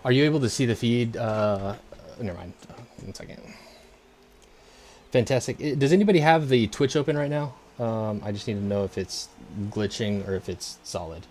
Are you able to see the feed? Never mind. 1 second. Fantastic. Does anybody have the Twitch open right now? I just need to know if it's glitching or if it's solid.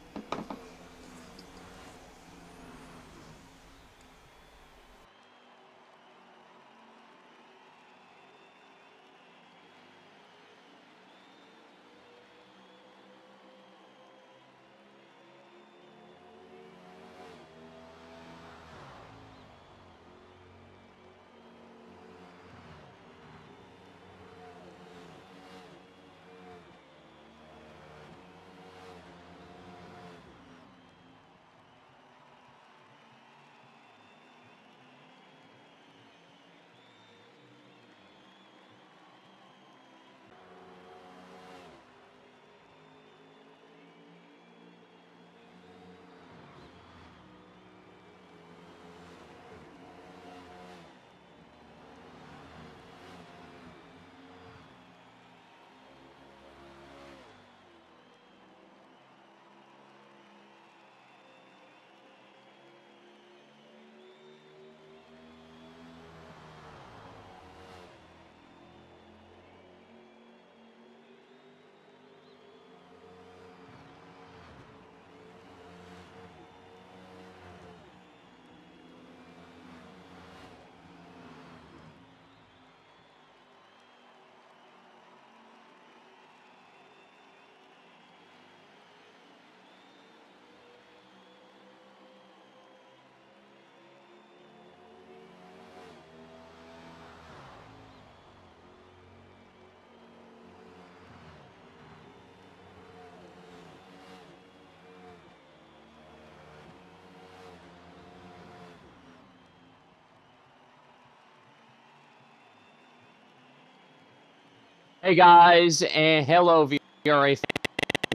Hey guys, and hello VRA fans.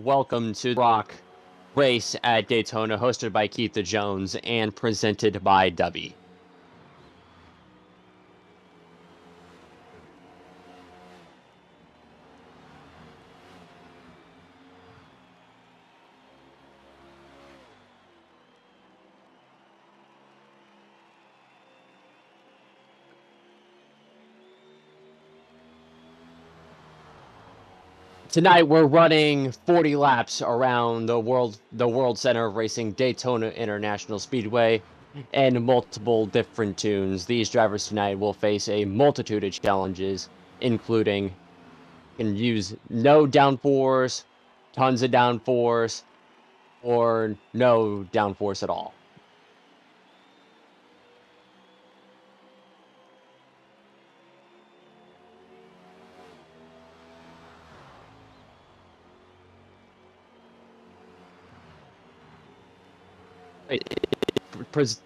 Welcome to the VROC race at Daytona, hosted by Keith Jones and presented by DUBBY. Tonight we're running 40 laps around the World Center of Racing Daytona International Speedway and multiple different tunes. These drivers tonight will face a multitude of challenges, including can use no downforce, tons of downforce, or no downforce at all.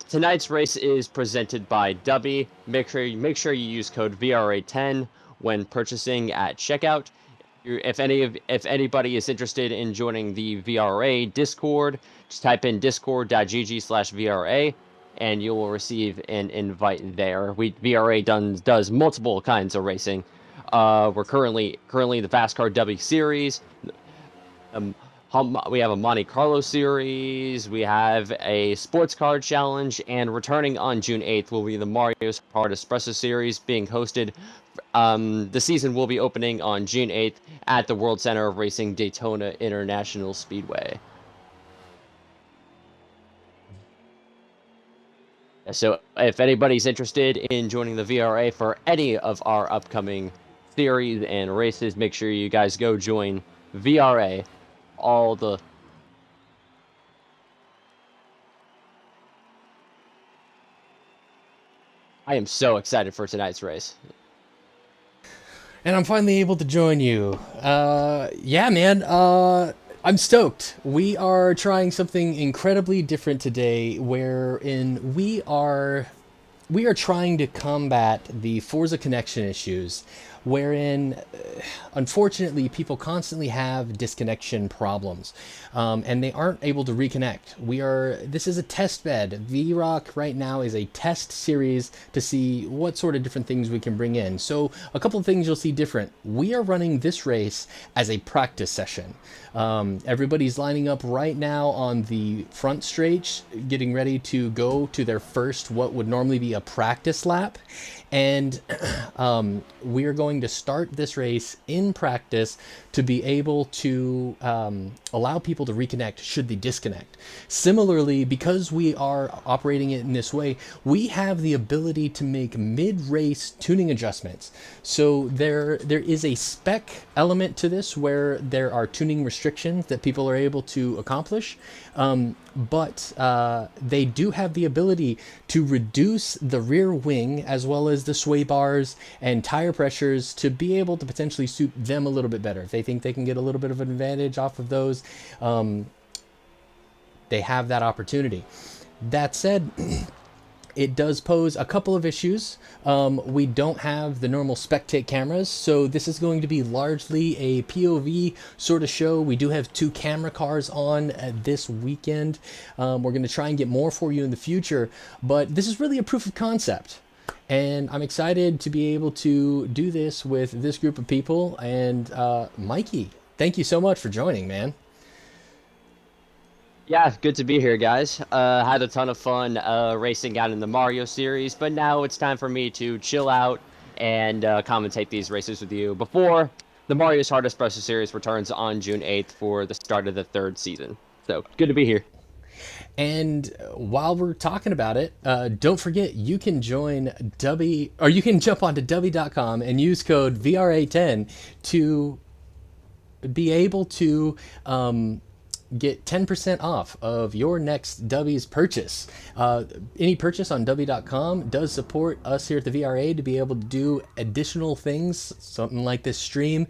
Tonight's race is presented by DUBBY. Make sure you use code VRA10 when purchasing at checkout. If anybody is interested in joining the VRA Discord, just type in discord.gg/VRA and you will receive an invite there. VRA does multiple kinds of racing. We're currently the Fast Car DUBBY series. We have a Monte Carlo series, we have a sports car challenge, and returning on June 8th will be the Mario Kart Espresso series being hosted. The season will be opening on June 8th at the World Center of Racing Daytona International Speedway. So if anybody's interested in joining the VRA for any of our upcoming series and races, make sure you guys go join VRA. I am so excited for tonight's race. And I'm finally able to join you. Yeah, man. I'm stoked. We are trying something incredibly different today, wherein we are trying to combat the Forza connection issues wherein unfortunately people constantly have disconnection problems, and they aren't able to reconnect. This is a test bed. VROC right now is a test series to see what sort of different things we can bring in. So a couple of things you'll see different. We are running this race as a practice session. Everybody's lining up right now on the front straight, getting ready to go to their first, what would normally be a practice lap. And we are going to start this race in practice to be able to allow people to reconnect should they disconnect. Similarly, because we are operating it in this way, we have the ability to make mid-race tuning adjustments. So there is a spec element to this where there are tuning restrictions that people are able to accomplish. But they do have the ability to reduce the rear wing as well as the sway bars and tire pressures to be able to potentially suit them a little bit better. If they think they can get a little bit of an advantage off of those, they have that opportunity. That said, it does pose a couple of issues. We don't have the normal spectate cameras, so this is going to be largely a POV sort of show. We do have 2 camera cars on this weekend. We're going to try and get more for you in the future, but this is really a proof of concept. And I'm excited to be able to do this with this group of people. And Mikey, thank you so much for joining, man. Yeah, good to be here, guys. Had a ton of fun racing out in the Mario series, but now it's time for me to chill out and commentate these races with you before the Mario's Hard Espresso series returns on June 8th for the start of the 3rd season. So, good to be here. And while we're talking about it, don't forget you can join DUBBY, or you can jump onto DUBBY.com and use code VRA10 to be able to get 10% off of your next DUBBY's purchase. Any purchase on DUBBY.com does support us here at the VRA to be able to do additional things, something like this stream,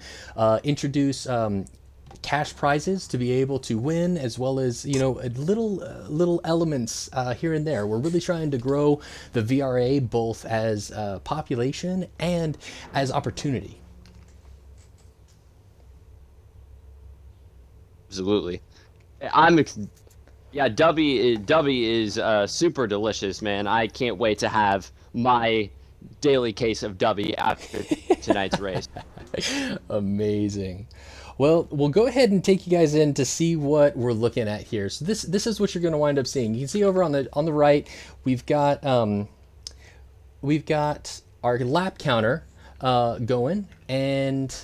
introduce cash prizes to be able to win, as well as, you know, little elements here and there. We're really trying to grow the VRA both as population and as opportunity. Absolutely. Yeah, Dubby is super delicious, man. I can't wait to have my daily case of Dubby after tonight's race. Amazing. Well, we'll go ahead and take you guys in to see what we're looking at here. So this is what you're going to wind up seeing. You can see over on the right, we've got our lap counter going, and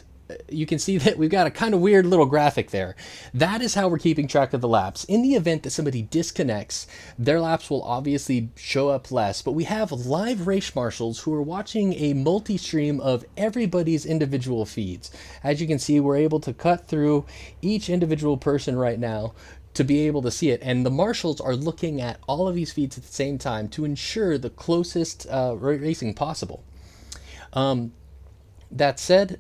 you can see that we've got a kind of weird little graphic there. That is how we're keeping track of the laps. In the event that somebody disconnects, their laps will obviously show up less, but we have live race marshals who are watching a multi-stream of everybody's individual feeds. As you can see, we're able to cut through each individual person right now to be able to see it, and the marshals are looking at all of these feeds at the same time to ensure the closest racing possible. That said,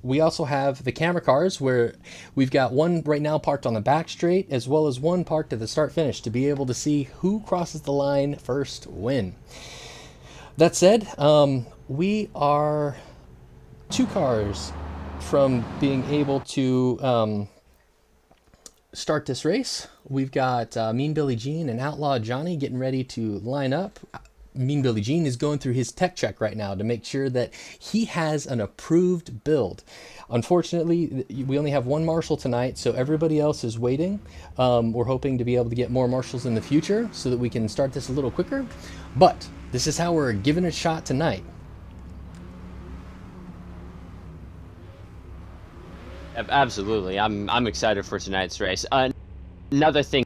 we also have the camera cars where we've got one right now parked on the back straight, as well as one parked at the start finish to be able to see who crosses the line first win. That said, we are 2 cars from being able to start this race. We've got Mean Billy Jean and Outlaw Johnny getting ready to line up. Mean Billy Jean is going through his tech check right now to make sure that he has an approved build. Unfortunately, we only have 1 marshal tonight, so everybody else is waiting. We're hoping to be able to get more marshals in the future so that we can start this a little quicker. But this is how we're giving it a shot tonight. Absolutely. I'm excited for tonight's race. Another thing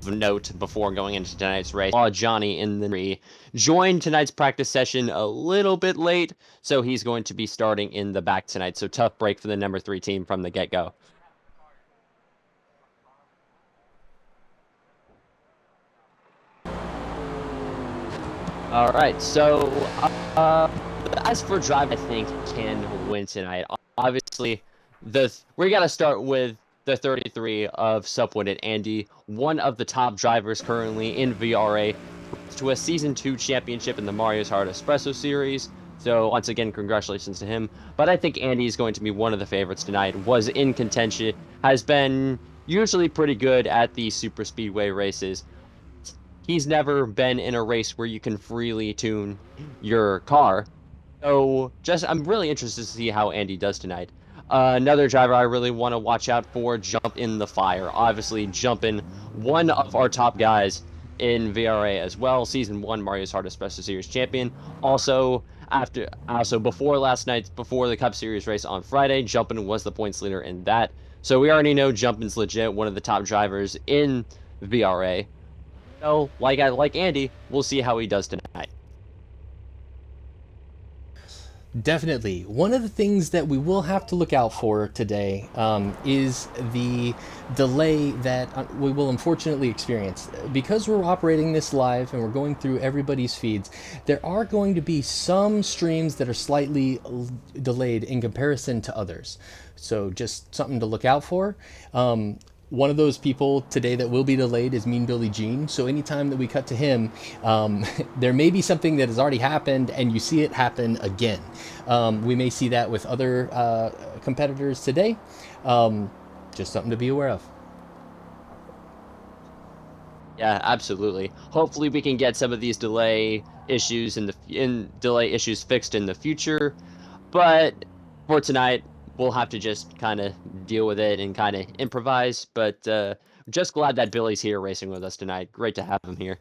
of note before going into tonight's race, Johnny in the joined tonight's practice session a little bit late, so he's going to be starting in the back tonight. So tough break for the number 3 team from the get-go. All right, so as for drive, I think can win tonight. Obviously, we got to start with the 33 of Subwooded Andy, one of the top drivers currently in VRA, to a Season 2 championship in the Mario's Hard Espresso Series, So once again, congratulations to him. But I think Andy is going to be one of the favorites tonight. Was in contention, has been usually pretty good at the super speedway races. He's never been in a race where you can freely tune your car. So I'm really interested to see how Andy does tonight. Another driver I really want to watch out for, Jump in the Fire. Obviously, Jumpin', one of our top guys in VRA as well. Season 1 Mario's Hardest Special Series champion. Also before last night, before the Cup Series race on Friday, Jumpin' was the points leader in that. So we already know Jumpin's legit, one of the top drivers in VRA. So, like Andy, we'll see how he does tonight. Definitely. One of the things that we will have to look out for today is the delay that we will unfortunately experience. Because we're operating this live and we're going through everybody's feeds, there are going to be some streams that are slightly delayed in comparison to others. So just something to look out for. One of those people today that will be delayed is Mean Billy Jean. So anytime that we cut to him, there may be something that has already happened and you see it happen again. We may see that with other competitors today. Just something to be aware of. Yeah, absolutely. Hopefully we can get some of these delay issues fixed in the future. But for tonight, we'll have to just kind of deal with it and kind of improvise. But just glad that Billy's here racing with us tonight. Great to have him here.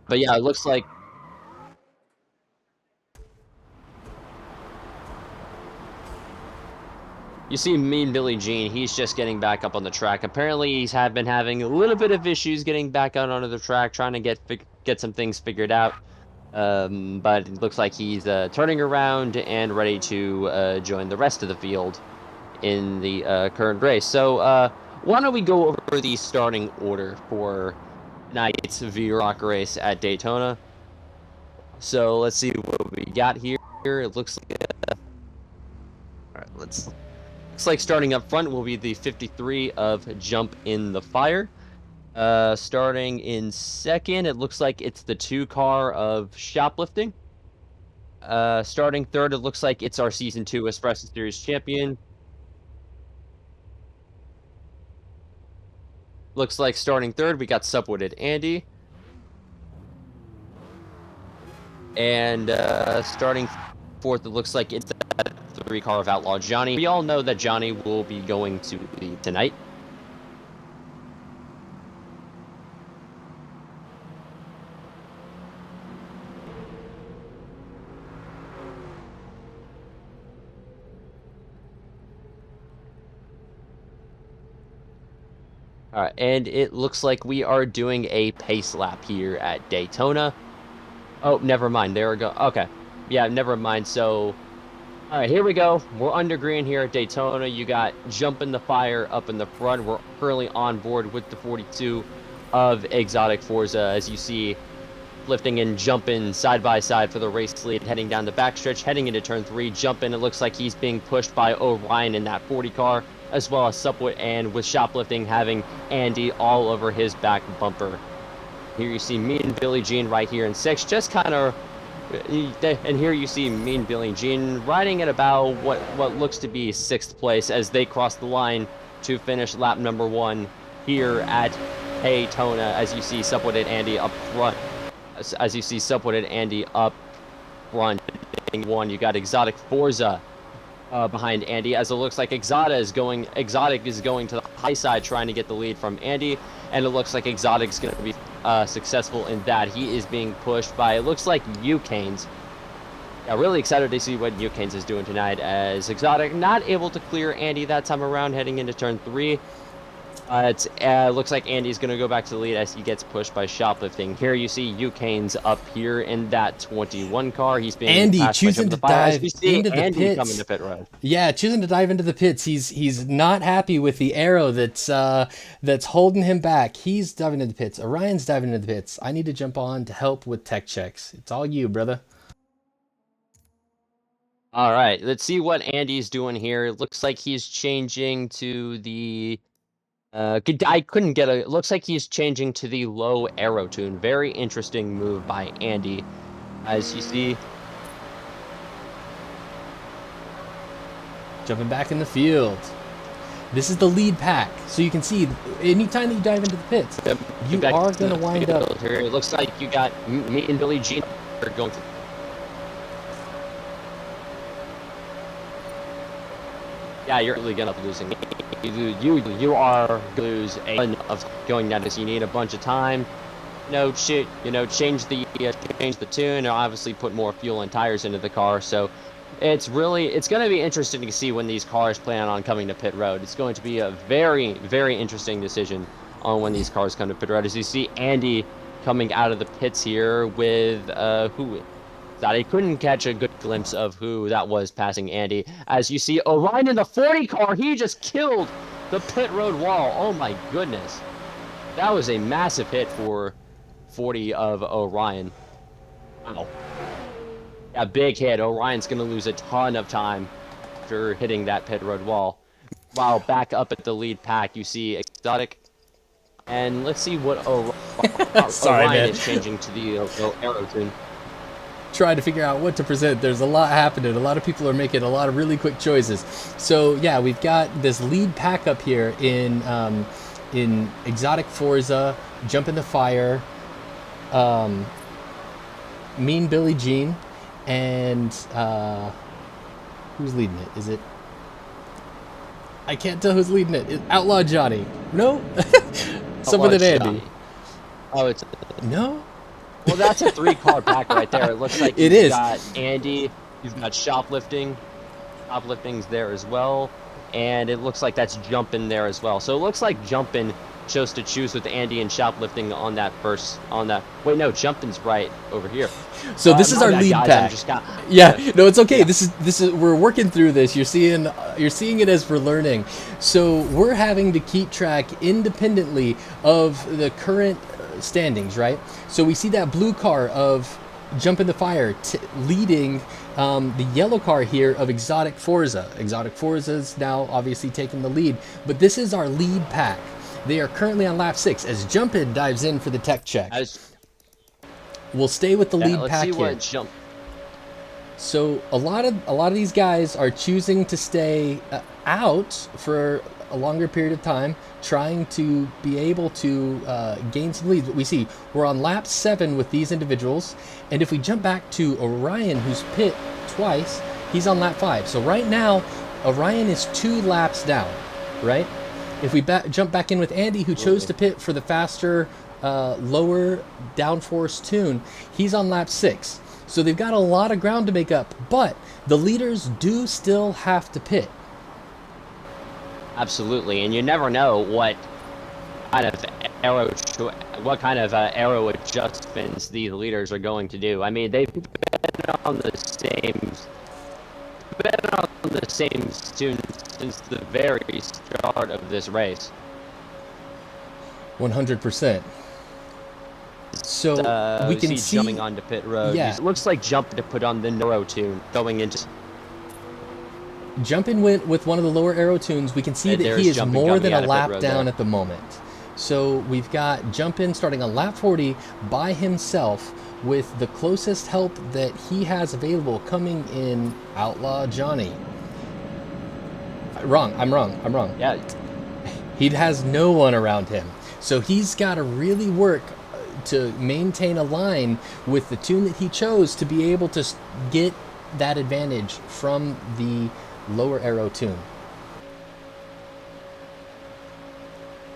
But yeah, it looks like you see Mean Billy Jean. He's just getting back up on the track. Apparently, he's been having a little bit of issues getting back out onto the track, trying to get some things figured out. But it looks like he's turning around and ready to join the rest of the field in the current race. So why don't we go over the starting order for tonight's VROC race at Daytona? So let's see what we got here. It looks like all right. Looks like starting up front will be the 53 of Jump in the Fire. Starting in second, it looks like it's the 2 car of Shoplifting. Starting third, it looks like it's our Season 2 Espresso Series champion. Looks like starting third, we got Subwooted Andy. And starting fourth, it looks like it's that 3 car of Outlaw Johnny. We all know that Johnny will be going to lead tonight. All right, and it looks like we are doing a pace lap here at Daytona. Oh, never mind. There we go. Okay. Yeah, never mind. So, all right, here we go. We're under green here at Daytona. You got Jump in the Fire up in the front. We're currently on board with the 42 of Exotic Forza, as you see, lifting and jumping side by side for the race lead, heading down the backstretch, heading into turn 3. Jumping, it looks like he's being pushed by Orion in that 40 car, as well as Subwit, and with Shoplifting having Andy all over his back bumper. Here you see Mean Billy Jean right here in 6th, just kind of, and here you see Mean Billy Jean riding at about what looks to be 6th place as they cross the line to finish lap number 1 here at Daytona. As you see Subwooted Andy up front. As you see Subwooted Andy up front. You got Exotic Forza behind Andy, as it looks like Exotic is going to the high side trying to get the lead from Andy, and it looks like Exotic's going to be successful in that. He is being pushed by, it looks like, Ucanes. Yeah, really excited to see what Ucanes is doing tonight, as Exotic not able to clear Andy that time around heading into turn 3. It looks like Andy's going to go back to the lead as he gets pushed by Shoplifting. Here you see Ucanes up here in that 21 car. He's being Andy choosing to dive into the Andy pits. Coming to pit road. Yeah, choosing to dive into the pits. He's not happy with the arrow that's holding him back. He's diving into the pits. Orion's diving into the pits. I need to jump on to help with tech checks. It's all you, brother. All right, let's see what Andy's doing here. It looks like he's changing to the I couldn't get a. It looks like he's changing to the low arrow tune. Very interesting move by Andy. As you see, Jumping back in the field. This is the lead pack, so you can see anytime that you dive into the pits, you back are to going to the wind up. field here. It looks like you got me and Billie Jean are going to. Yeah, you're really gonna be losing. You are lose a ton of going down this. You need a bunch of time. Change the tune, and obviously put more fuel and tires into the car. So it's going to be interesting to see when these cars plan on coming to pit road. It's going to be a very, very interesting decision on when these cars come to pit road. As you see Andy coming out of the pits here with who that I couldn't catch a good glimpse of who that was passing Andy. As you see Orion in the 40 car, he just killed the pit road wall. Oh my goodness. That was a massive hit for 40 of Orion. Wow. A big hit. Orion's going to lose a ton of time after hitting that pit road wall. While back up at the lead pack, you see Exotic. And let's see what Sorry, Orion man. is changing to the arrow tune. Trying to figure out what to present. There's a lot happening. A lot of people are making a lot of really quick choices. So yeah, we've got this lead pack up here in Exotic Forza, Jump in the Fire, Mean Billie Jean, and who's leading it? Is it? I can't tell who's leading it. Outlaw Johnny. No. Someone than Andy. Oh, it's no. Well, that's a 3-car pack right there. It looks like it you've is. got Andy, you've got Shoplifting. Shoplifting's there as well. And it looks like that's Jumpin' there as well. So it looks like Jumpin' chose to choose with Andy and Shoplifting on that first, wait, no, Jumpin's right over here. So this is our lead pack. Yeah, no, it's okay. Yeah. This is we're working through this. You're seeing it as we're learning. So we're having to keep track independently of the current standings, right? So we see that blue car of Jump in the Fire leading the yellow car here of Exotic Forza. Exotic Forza is now obviously taking the lead, but this is our lead pack. They are currently on lap 6 as Jumpin dives in for the tech check. We'll stay with the lead pack here. So a lot of these guys are choosing to stay out for a longer period of time, trying to be able to gain some leads. But we see we're on lap 7 with these individuals, and if we jump back to Orion, who's pit twice, he's on lap 5. So right now, Orion is 2 laps down, right? If we jump back in with Andy, who chose to pit for the faster, lower downforce tune, he's on lap 6. So they've got a lot of ground to make up, but the leaders do still have to pit. Absolutely, and you never know what kind of arrow adjustments the leaders are going to do. I mean, they've been on the same tune since the very start of this race. 100%. So we can see jumping onto pit road. Yeah, it looks like Jump to put on the neuro tune going into. Jumpin went with one of the lower arrow tunes. We can see that he is more than a lap down at the moment. So we've got Jumpin starting on lap 40 by himself with the closest help that he has available coming in Outlaw Johnny. I'm wrong. Yeah. He has no one around him. So he's got to really work to maintain a line with the tune that he chose to be able to get that advantage from the lower arrow tune.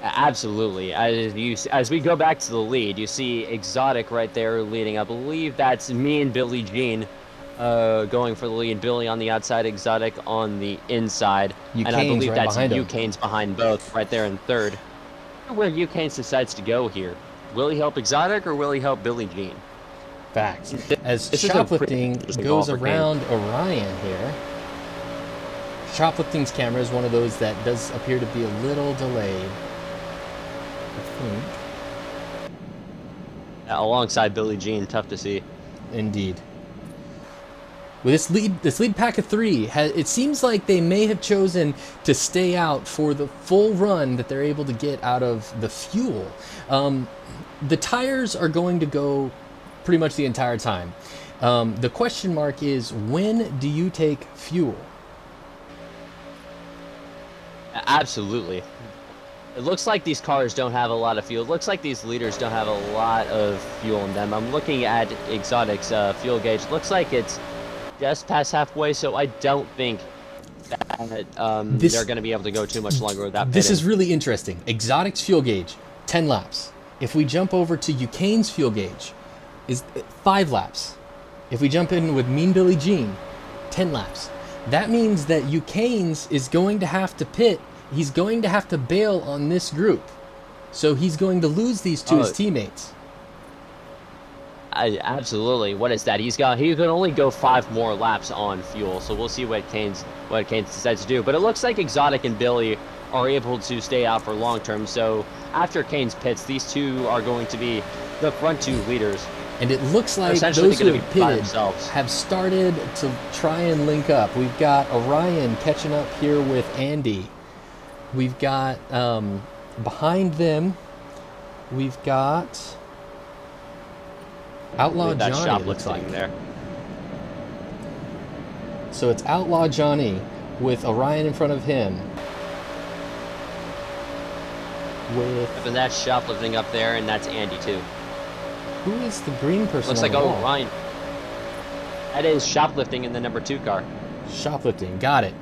Absolutely. As we go back to the lead, you see Exotic right there leading. I believe that's me and Billie Jean going for the lead. Billy on the outside, Exotic on the inside. And I believe that's Eucane's behind both right there in third. Where Eucane's decides to go here. Will he help Exotic or will he help Billie Jean? Facts. As Shoplifting goes around Orion here. Shoplifting's camera is one of those that does appear to be a little delayed, I think. Alongside Billie Jean, tough to see. Indeed. With this lead pack of 3, it seems like they may have chosen to stay out for the full run that they're able to get out of the fuel. The tires are going to go pretty much the entire time. The question mark is, when do you take fuel? Absolutely. It looks like these cars don't have a lot of fuel. It looks like these leaders don't have a lot of fuel in them. I'm looking at Exotic's fuel gauge. Looks like it's just past halfway, so I don't think that they're going to be able to go too much longer without pitting. This is really interesting. Exotic's fuel gauge, 10 laps. If we jump over to Ucane's fuel gauge, is 5 laps. If we jump in with Mean Billy Jean, 10 laps. That means that Ucane's is going to have to pit. He's going to have to bail on this group. So he's going to lose these to his teammates. Absolutely. What is that? He can only go 5 more laps on fuel. So we'll see what Canes decides to do. But it looks like Exotic and Billy are able to stay out for long term. So after Canes pits, these two are going to be the front 2 leaders. And it looks like those who have pitted have started to try and link up. We've got Orion catching up here with Andy. We've got, behind them, we've got Outlaw Johnny, it looks like. There. So it's Outlaw Johnny with Orion in front of him. And that's shoplifting up there, and that's Andy too. Who is the green person? Looks like Orion. That is shoplifting in the number 2 car. Shoplifting, got it.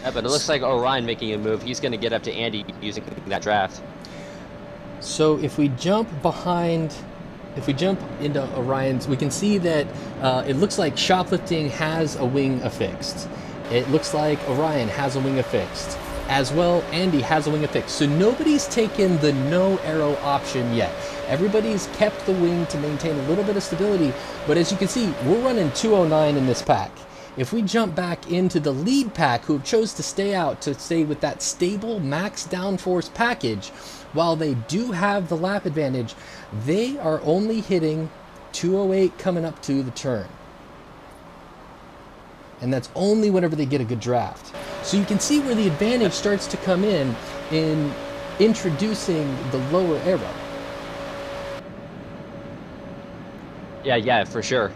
Yeah, but it looks like Orion making a move. He's going to get up to Andy using that draft. So if we jump into Orion's, we can see that it looks like Shoplifting has a wing affixed. It looks like Orion has a wing affixed. As well, Andy has a wing affixed. So nobody's taken the no arrow option yet. Everybody's kept the wing to maintain a little bit of stability, but as you can see, we're running 209 in this pack. If we jump back into the lead pack, who chose to stay out, to stay with that stable max downforce package, while they do have the lap advantage, they are only hitting 208 coming up to the turn. And that's only whenever they get a good draft. So you can see where the advantage starts to come in introducing the lower arrow. Yeah, for sure.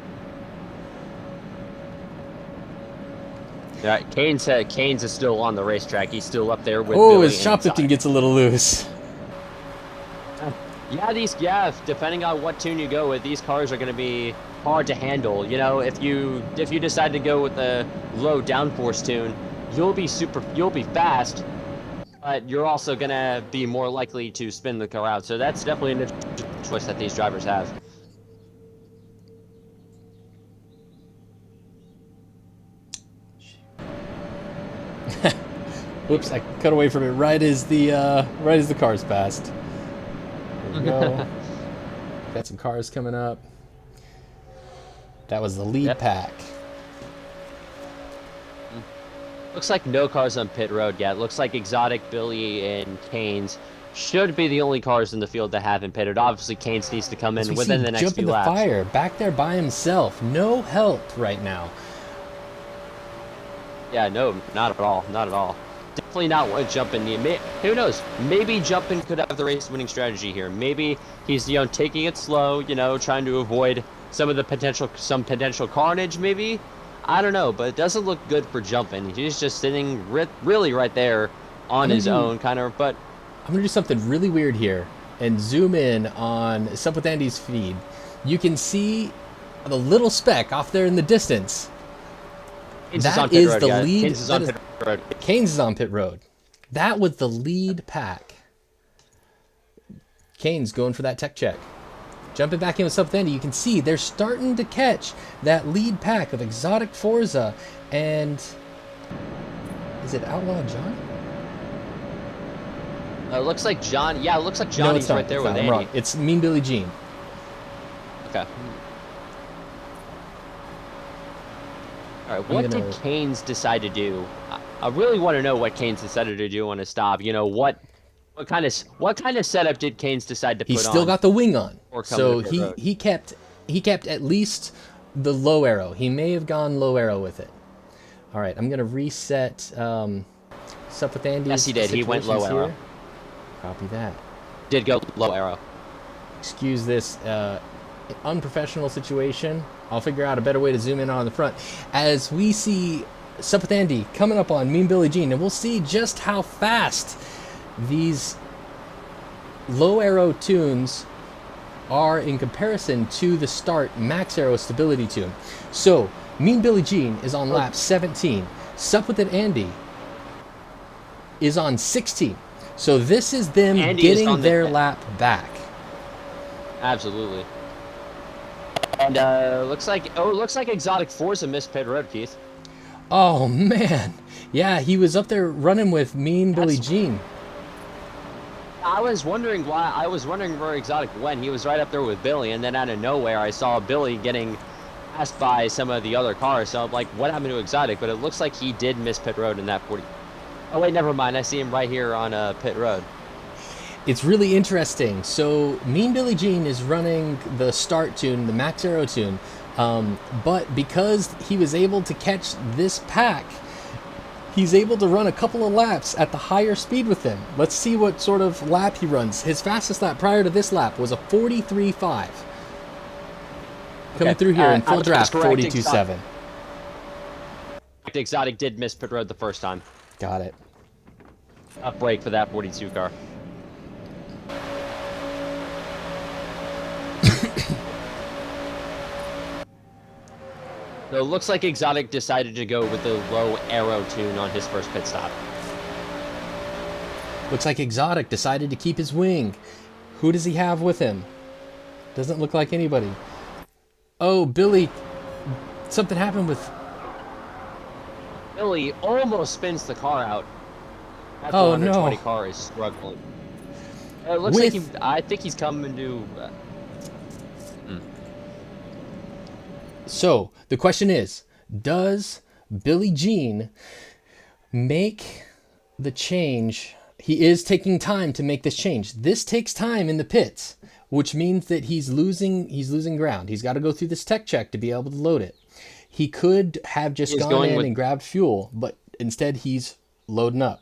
Yeah, Canes is still on the racetrack. He's still up there with Billy. His shoplifting gets a little loose. Yeah, depending on what tune you go with, these cars are going to be hard to handle. You know, if you decide to go with the low downforce tune, you'll be fast, but you're also going to be more likely to spin the car out. So that's definitely an interesting choice that these drivers have. Oops, I cut away from it right as the cars passed. There we go. Got some cars coming up. That was the lead pack. Looks like no cars on pit road yet. Looks like Exotic, Billy, and Canes should be the only cars in the field that haven't pitted. Obviously, Canes needs to come in within the next few laps. Jump in the fire, back there by himself. No help right now. Yeah, no, not at all. Not at all. Definitely not one jumping. Who knows? Maybe jumping could have the race-winning strategy here. Maybe he's taking it slow, trying to avoid some potential carnage. Maybe, I don't know, but it doesn't look good for jumping. He's just sitting really right there on his own, kind of. But I'm gonna do something really weird here and zoom in on Sup with Andy's feed. You can see the little speck off there in the distance. That is the lead. Canes is on pit road. Canes is on pit road. That was the lead pack. Canes going for that tech check. Jumping back in with Sup with Andy, you can see they're starting to catch that lead pack of Exotic Forza and... Is it Outlaw Johnny? It looks like John. Yeah, it looks like Johnny's right there with Andy. Wrong. It's Mean Billy Jean. Okay. All right, what did Canes decide to do? I really want to know what Canes decided to do on his stop. What kind of setup did Canes decide to put on? He still got the wing on, so he kept at least the low arrow. He may have gone low arrow with it. All right, I'm gonna reset. What's up with Andy? Yes, he did. He went low arrow. Copy that. Did go low arrow. Excuse this unprofessional situation. I'll figure out a better way to zoom in on the front. As we see Sup with Andy coming up on Mean Billie Jean, and we'll see just how fast these low arrow tunes are in comparison to the start max arrow stability tune. So Mean Billie Jean is on lap 17. Sup with it Andy is on 16. So this is them getting their lap back. Absolutely. And looks like Exotic Forza missed pit road, Keith. Oh man, yeah, he was up there running with Mean Billie Jean. I was wondering why. I was wondering where Exotic went. He was right up there with Billy, and then out of nowhere, I saw Billy getting passed by some of the other cars. So I'm like, what happened to Exotic? But it looks like he did miss pit road in that 40. Oh wait, never mind. I see him right here on pit road. It's really interesting. So Mean Billie Jean is running the start tune, the max arrow tune, but because he was able to catch this pack, he's able to run a couple of laps at the higher speed with them. Let's see what sort of lap he runs. His fastest lap prior to this lap was a 43.5. Coming through here in full draft, 42.7. Exotic did miss pit road the first time. Got it. Up break for that 42 car. So it looks like Exotic decided to go with the low arrow tune on his first pit stop. Looks like Exotic decided to keep his wing. Who does he have with him? Doesn't look like anybody. Oh, Billy. Something happened with... Billy almost spins the car out. That oh, 120 no. car is struggling. It looks like I think he's coming to... So, the question is, does Billie Jean make the change? He is taking time to make this change. This takes time in the pits, which means that he's losing ground. He's got to go through this tech check to be able to load it. He could have just gone in and grabbed fuel, but instead he's loading up,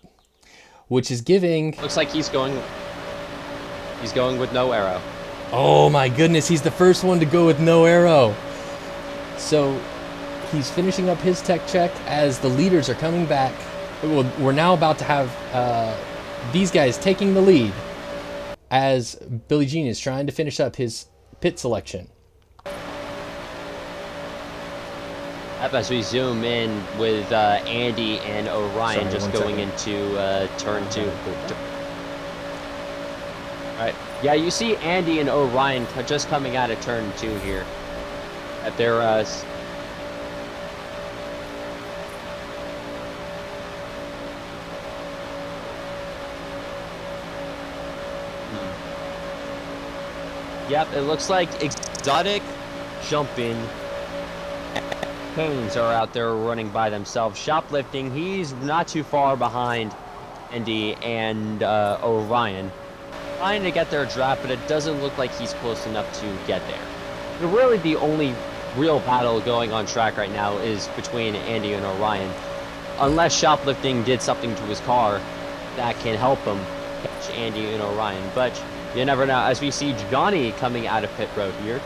which is giving... Looks like he's going with no arrow. Oh my goodness, he's the first one to go with no arrow. So he's finishing up his tech check as the leaders are coming back. We're now about to have these guys taking the lead as Billie Jean is trying to finish up his pit selection. As we zoom in with Andy and Orion going into turn 2. Alright, yeah, you see Andy and Orion just coming out of turn 2 here. At their Yep, it looks like Exotic, Jumpin', Canes are out there running by themselves. Shoplifting, he's not too far behind Andy and Orion. Trying to get their draft, but it doesn't look like he's close enough to get there. But really, the only real battle going on track right now is between Andy and Orion. Unless Shoplifting did something to his car that can help him catch Andy and Orion. But you never know. As we see Johnny coming out of pit road here.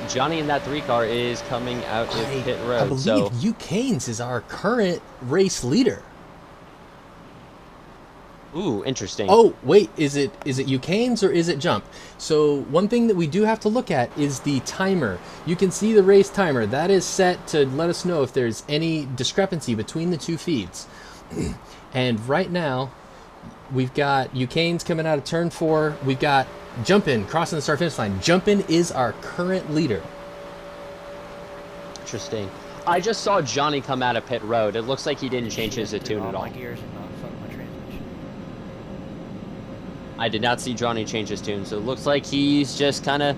Johnny in that 3 car is coming out of pit road. I believe Canes is our current race leader. Ooh, interesting. Oh, wait, is it Canes or is it Jump? So one thing that we do have to look at is the timer. You can see the race timer. That is set to let us know if there's any discrepancy between the 2 feeds. And right now, we've got Canes coming out of turn 4. We've got Jumpin' crossing the start-finish line. Jumpin' is our current leader. Interesting. I just saw Johnny come out of pit road. It looks like he didn't change his tune at all. I did not see Johnny change his tune, so it looks like he's just kind of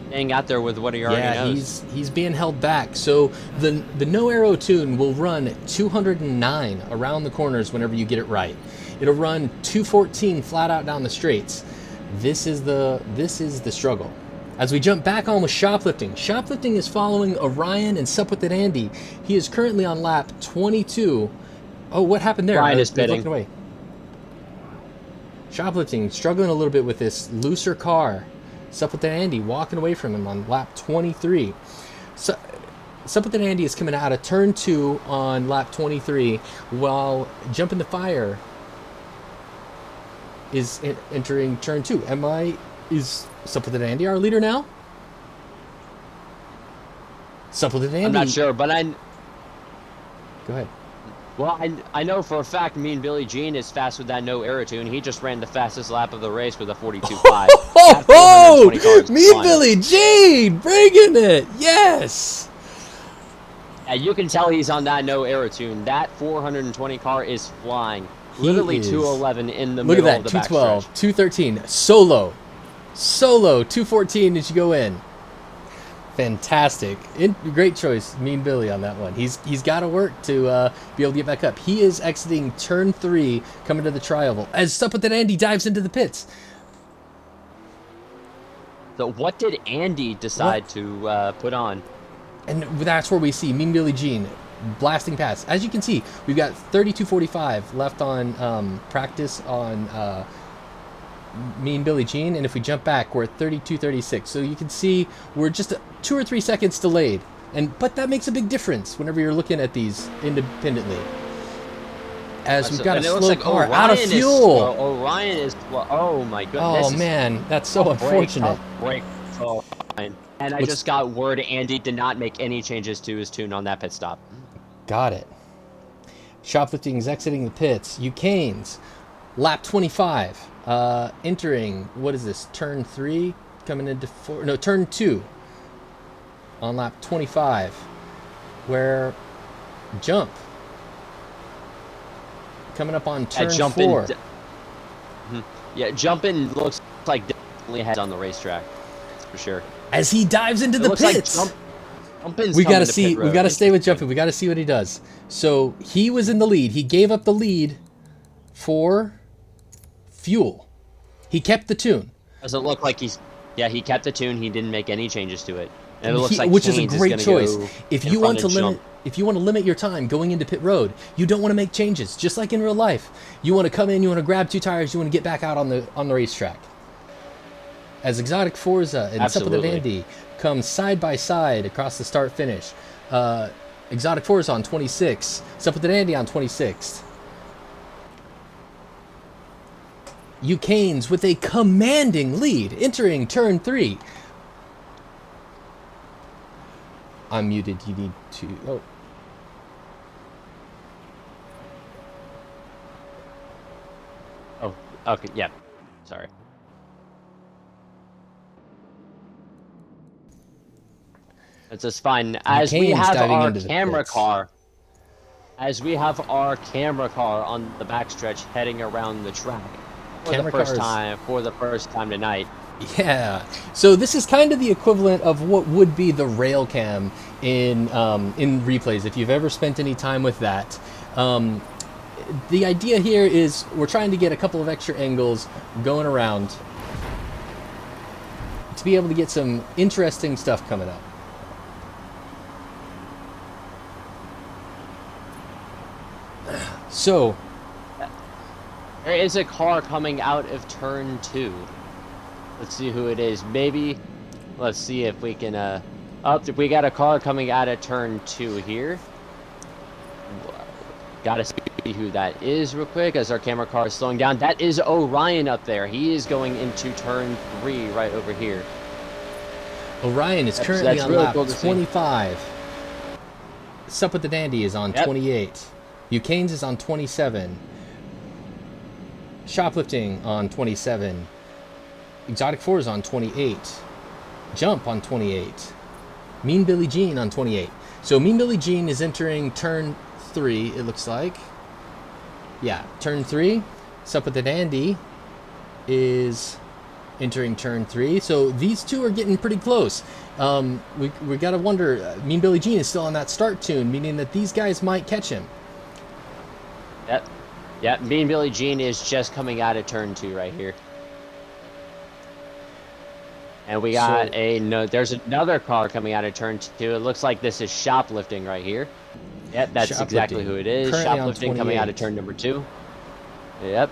staying out there with what he already knows. He's being held back. So the no arrow tune will run 209 around the corners whenever you get it right. It'll run 214 flat out down the straights. This is the struggle. As we jump back on with Shoplifting. Shoplifting is following Orion and Sup With It Andy. He is currently on lap 22. Oh, what happened there? Ryan is They're pitting. looking away. Shoplifting, struggling a little bit with this looser car. Sup With It Andy walking away from him on lap 23. So, Sup With It Andy is coming out of turn 2 on lap 23, while Jumping the Fire is entering turn 2. Is Sup With It Andy our leader now? Sup With It Andy. I'm not sure, but Go ahead. Well, I know for a fact Mean Billy Jean is fast with that no aero tune. He just ran the fastest lap of the race with a 42.5. Oh, Mean Billy Jean bringing it. Yes. Yeah, you can tell he's on that no aero tune. That 420 car is flying. Literally 211 in the middle of the backstretch. Look at that, 212, 213, solo, 214 as you go in. Fantastic. Great choice, Mean Billy, on that one. He's got to work to be able to get back up. He is exiting turn 3, coming to the tri-oval. As Sup With It Andy dives into the pits. So what did Andy decide to put on? And that's where we see Mean Billy Jean blasting past. As you can see, we've got 32.45 left on practice on Mean Billy Jean, and if we jump back, we're at 32.36. So you can see we're just 2 or 3 seconds delayed, but that makes a big difference whenever you're looking at these independently. As we've got a slow car out of fuel. Orion is oh my goodness. Oh man, that's so unfortunate. And I just got word Andy did not make any changes to his tune on that pit stop. Got it. Shoplifting is exiting the pits. Ucanes, lap 25. Entering, what is this, turn 3? Coming into 4, no, turn 2. On lap 25. Where Jump. Coming up on turn 4. Yeah, Jumpin' looks like definitely ahead on the racetrack. That's for sure. As he dives into the pits. Like we gotta see. We gotta stay with Jumpin'. We gotta see what he does. So he was in the lead. He gave up the lead for fuel. He kept the tune. Does it look like he's? Yeah, he kept the tune. He didn't make any changes to it, and it looks like which is a great choice. If you want to limit, limit your time going into pit road, you don't want to make changes. Just like in real life, you want to come in, you want to grab 2 tires, you want to get back out on the racetrack. As Exotic Forza and Sup With It Andy come side by side across the start finish. Exotic Forza on 26, Sup With It Andy on 26th. Ucanes with a commanding lead, entering turn 3. I'm muted. You need to. Oh. Oh. Okay. Yeah. Sorry. It's just fine. As we have our camera car. As we have our camera car on the backstretch heading around the track for the first time tonight. Yeah. So this is kind of the equivalent of what would be the rail cam in replays. If you've ever spent any time with that, the idea here is we're trying to get a couple of extra angles going around to be able to get some interesting stuff coming up. So there is a car coming out of turn 2. Let's see who it is. Maybe let's see if we can we got a car coming out of turn 2 here. Gotta see who that is real quick as our camera car is slowing down. That is Orion up there. He is going into turn 3 right over here. Orion is currently on lap 25. Sup With It Andy is on 28. Ucanes is on 27. Shoplifting on 27. Exotic 4 is on 28. Jump on 28. Mean Billy Jean on 28. So Mean Billy Jean is entering turn 3, it looks like. Yeah, turn 3. Sup With It Andy is entering turn 3. So these two are getting pretty close. We got to wonder, Mean Billy Jean is still on that start tune, meaning that these guys might catch him. Yep, Mean Billy Jean is just coming out of turn 2 right here. And we got there's another car coming out of turn 2. It looks like this is shoplifting right here. Yep, that's exactly who it is. Currently Shoplifting coming out of turn number 2. Yep.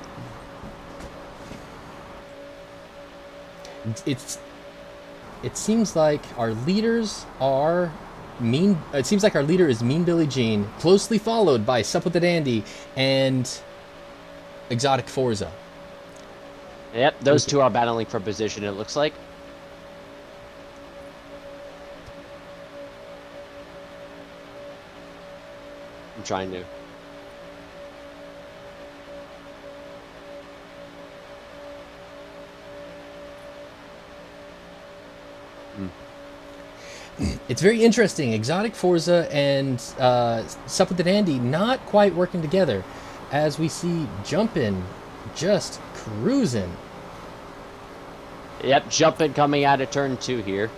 It seems like our leaders are mean. It seems like our leader is Mean Billy Jean, closely followed by Sup with the Dandy and Exotic Forza. Yep, those two are battling for position, it looks like. I'm trying to. It's very interesting. Exotic Forza and Sup with the Dandy not quite working together, as we see Jumpin' just cruising. Yep, Jumpin' coming out of turn 2 here.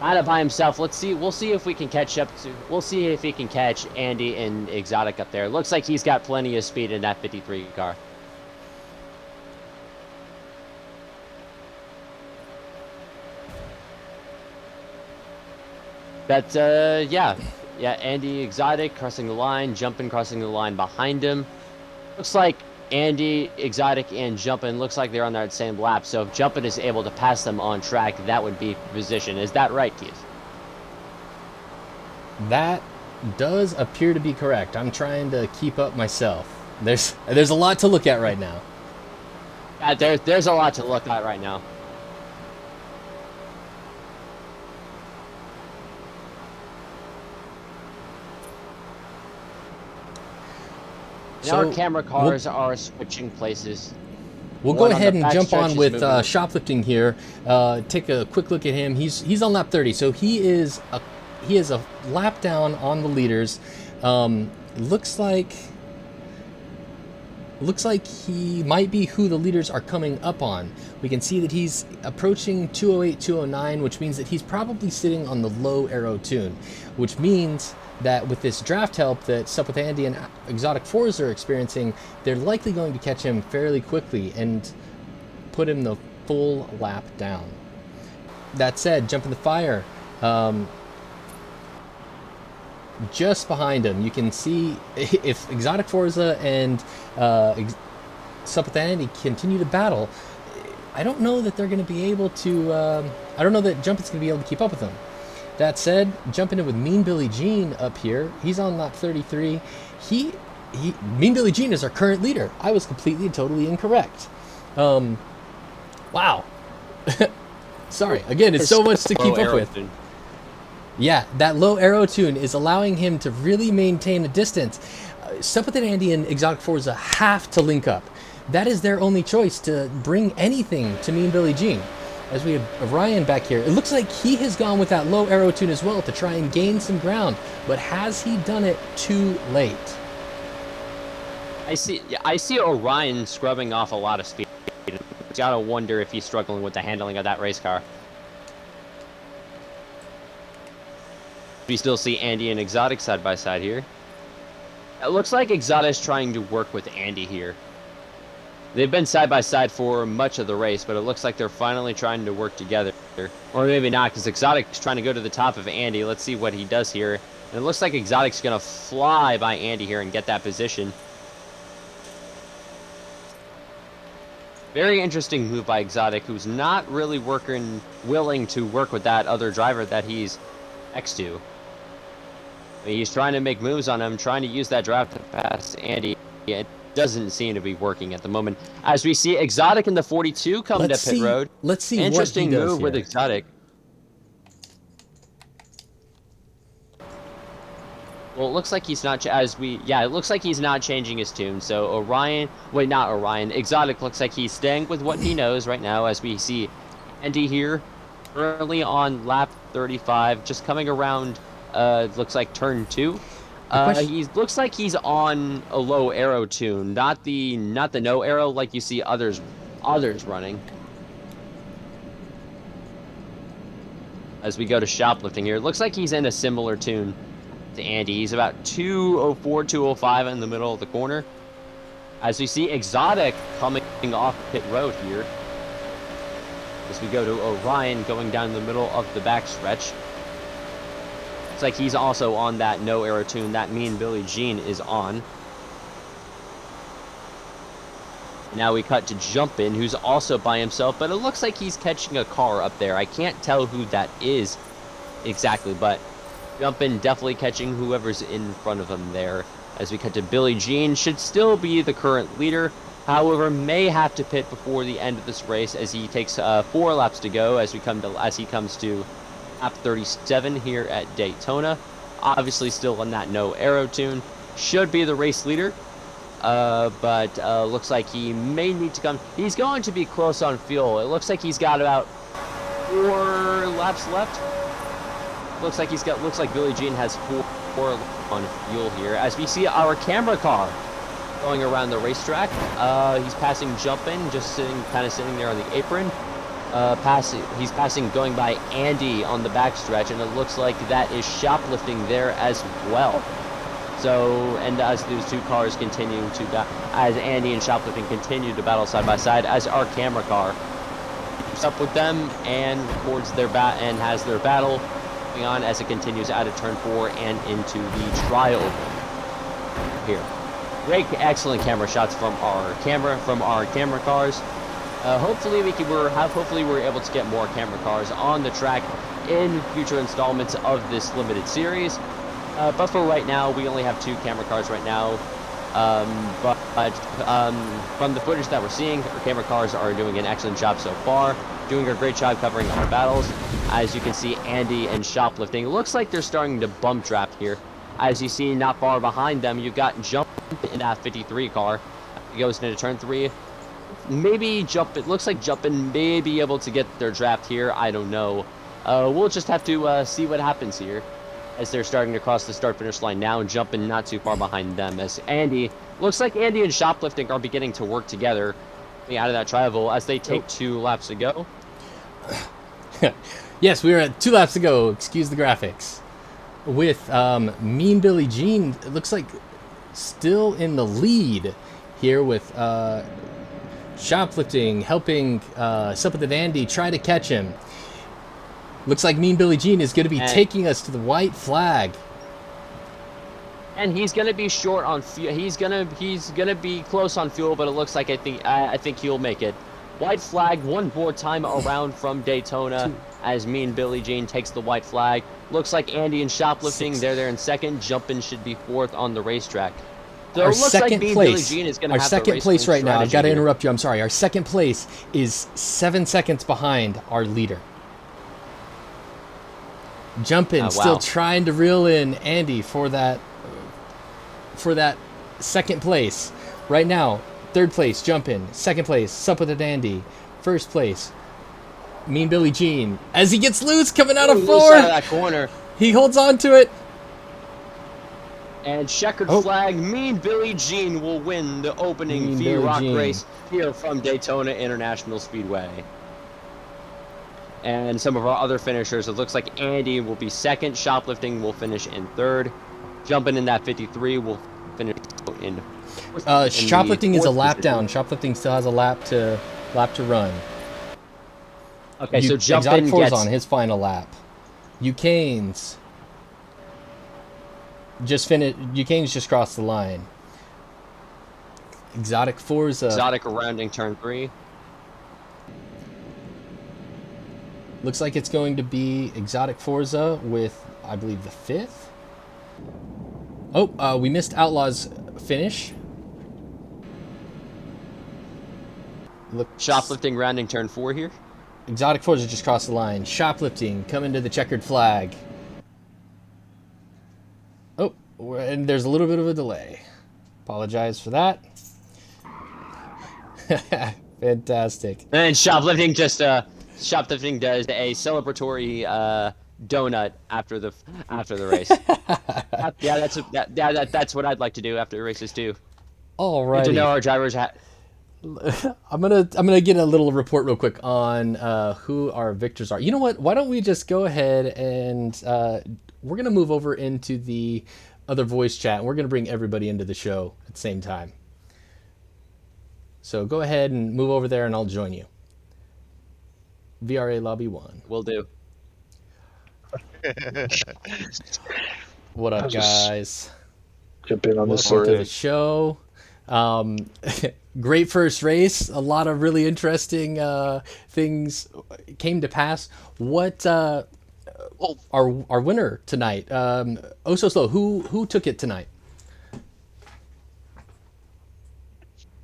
Out of by himself. Let's see. We'll see if we can catch up to. We'll see if he can catch Andy and Exotic up there. Looks like he's got plenty of speed in that 53 car. But yeah, Andy Exotic crossing the line, Jumpin' crossing the line behind him. Looks like Andy Exotic and Jumpin' looks like they're on that same lap. So if Jumpin' is able to pass them on track, that would be position. Is that right, Keith? That does appear to be correct. I'm trying to keep up myself. There's a lot to look at right now. Yeah, there's a lot to look at right now. Now our camera cars are switching places. We'll go ahead and jump on with Shoplifting here. Take a quick look at him. He's on lap 30, so he is a lap down on the leaders. Looks like he might be who the leaders are coming up on. We can see that he's approaching 208, 209, which means that he's probably sitting on the low aero tune, which means that with this draft help that Sup with Andy and Exotic Forza are experiencing, they're likely going to catch him fairly quickly and put him the full lap down. That said, Jump in the Fire, just behind him, you can see if Exotic Forza and Sup with Andy continue to battle, I don't know that they're going to be able to, I don't know that Jumpin's going to be able to keep up with them. That said, jumping in with Mean Billy Jean up here. He's on lap 33. Mean Billy Jean is our current leader. I was completely and totally incorrect. Wow. Sorry. Again, it's so much to keep up with. Yeah, that low aero tune is allowing him to really maintain a distance. Sup with Andy and Exotic Forza have to link up. That is their only choice to bring anything to Mean Billy Jean. As we have Ryan back here, it looks like he has gone with that low aero tune as well to try and gain some ground, but has he done it too late? I see Orion scrubbing off a lot of speed. Gotta wonder if he's struggling with the handling of that race car. We still see Andy and Exotic side by side here. It looks like Exotic's trying to work with Andy here. They've been side by side for much of the race, but it looks like they're finally trying to work together. Or maybe not, because Exotic's trying to go to the top of Andy. Let's see what he does here. And it looks like Exotic's going to fly by Andy here and get that position. Very interesting move by Exotic, who's not really willing to work with that other driver that he's next to. He's trying to make moves on him, trying to use that draft to pass Andy. It doesn't seem to be working at the moment. As we see Exotic in the 42 come to pit road. Let's see interesting what he does move here with Exotic. Well, it looks like he's not it looks like he's not changing his tune. So not Orion. Exotic looks like he's staying with what he knows right now, as we see Andy here currently on lap 35, just coming around looks like turn 2. He looks like he's on a low aero tune, not the no aero like you see others running. As we go to Shoplifting here, it looks like he's in a similar tune to Andy. He's about 204, 205 in the middle of the corner. As we see Exotic coming off pit road here. As we go to Orion going down the middle of the backstretch. Looks like he's also on that no arrow tune. That Mean Billie Jean is on. Now we cut to Jumpin', who's also by himself, but it looks like he's catching a car up there. I can't tell who that is exactly, but Jumpin' definitely catching whoever's in front of him there. As we cut to Billie Jean, should still be the current leader, however, may have to pit before the end of this race as he takes 4 laps to go as he comes to lap 37 here at Daytona. Obviously still on that no arrow tune. Should be the race leader. But looks like he may need to come. He's going to be close on fuel. It looks like he's got about 4 laps left. Looks like Billie Jean has 4 on fuel here. As we see our camera car going around the racetrack. He's passing Jumpin', just kind of sitting there on the apron. He's passing going by Andy on the backstretch, and it looks like that is shoplifting there as well. So, and as those 2 cars continue to, as Andy and shoplifting continue to battle side by side, as our camera car keeps up with them and records their has their battle going on as it continues out of turn 4 and into the trial here. Great, excellent camera shots from our camera cars. Hopefully we're able to get more camera cars on the track in future installments of this limited series. But for right now, we only have 2 camera cars right now. From the footage that we're seeing, our camera cars are doing an excellent job so far. Doing a great job covering our battles. As you can see, Andy and shoplifting. It looks like they're starting to bump draft here. As you see, not far behind them, you've got Jump in that 53 car. He goes into turn 3. Maybe it looks like Jumpin' may be able to get their draft here. I don't know. We'll just have to see what happens here as they're starting to cross the start-finish line now, and Jumpin' not too far behind them. As looks like Andy and shoplifting are beginning to work together out of that trial as they take 2 laps to go. Yes, we are at 2 laps to go. Excuse the graphics. With Mean Billie Jean, it looks like still in the lead here with shoplifting, helping Suppletive Andy try to catch him. Looks like Mean Billie Jean is going to be taking us to the white flag. And he's going to be short on fuel. He's going to be close on fuel, but it looks like I think he'll make it. White flag one more time around from Daytona as Mean Billie Jean takes the white flag. Looks like Andy and shoplifting, they're there in second. Jumpin' should be 4th on the racetrack. So Our it looks second like Mean place, Billie Jean is going to our have second the place right now. I've got to here. interrupt you. I'm sorry. Our second place is 7 seconds behind our leader. Jumpin' still trying to reel in Andy for that second place. Right now, 3rd place, Jumpin'. 2nd place, Suppletive Andy. 1st place, Mean Billie Jean. As he gets loose, coming out of 4. Loose out of that corner. He holds on to it. And checkered flag, Mean Billie Jean will win the opening VROC race here from Daytona International Speedway. And some of our other finishers, it looks like Andy will be 2nd, shoplifting will finish in 3rd, Jumpin' in that 53 will finish in 4th. Shoplifting is a lap down. Shoplifting still has a lap to run. Okay, so Jumpin' gets on his final lap. Eucanes just crossed the line. Exotic Forza. Exotic rounding turn 3. Looks like it's going to be Exotic Forza with, I believe, the 5th. Oh, we missed Outlaw's finish. Shoplifting rounding turn 4 here. Exotic Forza just crossed the line. Shoplifting coming to the checkered flag. Oh, and there's a little bit of a delay. Apologize for that. Fantastic. And shoplifting does a celebratory donut after the race. That's what I'd like to do after races too. All right. To know our drivers. I'm gonna get a little report real quick on who our victors are. You know what? Why don't we just go ahead and we're gonna move over into the other voice chat, and we're gonna bring everybody into the show at the same time. So go ahead and move over there, and I'll join you. VRA Lobby 1. Will do. What I up, was just guys? jump in on this Welcome to already. the show. Um, great first race. A lot of really interesting things came to pass. What our winner tonight? Oh, so slow. Who took it tonight?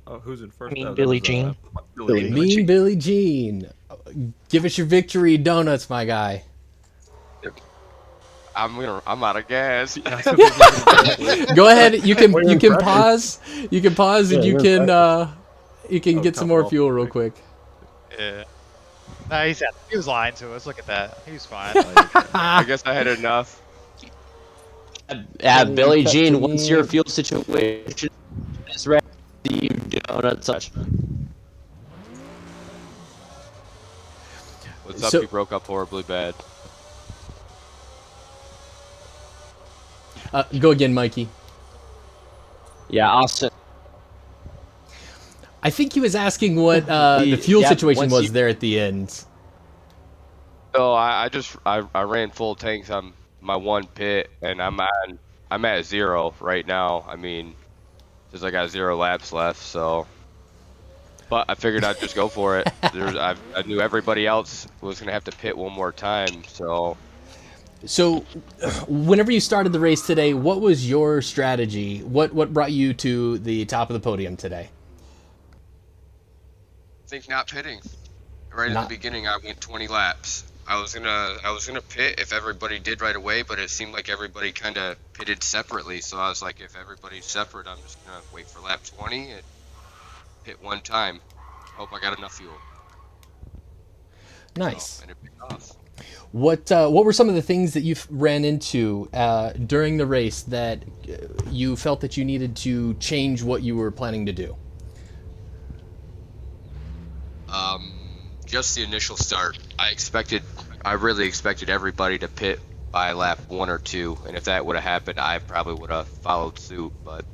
Oh, who's in first? Mean Oh, that Billie was Jean. Billy. Mean Billie Jean. Give us your victory donuts, my guy. I'm out of gas. Go ahead. You can We're you can impressive. pause. You can pause and Yeah, you we're can impressive. you can Oh, get some top it more off fuel real quick. quick. Yeah. No, he was lying to us. Look at that. He was fine. I guess I had enough. Billie Jean, testing once your it. fuel situation is ready, you donut such. What's up? So- You broke up horribly bad. Go again, Mikey. Yeah, Austin. I think he was asking what the fuel Yeah, situation once was you- there at the end. So I ran full tanks on my one pit, and I'm at 0 right now. I mean, just I got 0 laps left, so. But I figured I'd just go for it. I knew everybody else was gonna have to pit one more time, so. So, whenever you started the race today, what was your strategy? What brought you to the top of the podium today? I think not pitting. Right Not- in the beginning, I went 20 laps. I was gonna pit if everybody did right away, but it seemed like everybody kind of pitted separately. So I was like, if everybody's separate, I'm just gonna wait for lap 20 and pit one time. Hope I got enough fuel. Nice. So, and it paid off. What were some of the things that you ran into during the race that you felt that you needed to change what you were planning to do? Just the initial start. I really expected everybody to pit by lap 1 or 2, and if that would have happened, I probably would have followed suit, but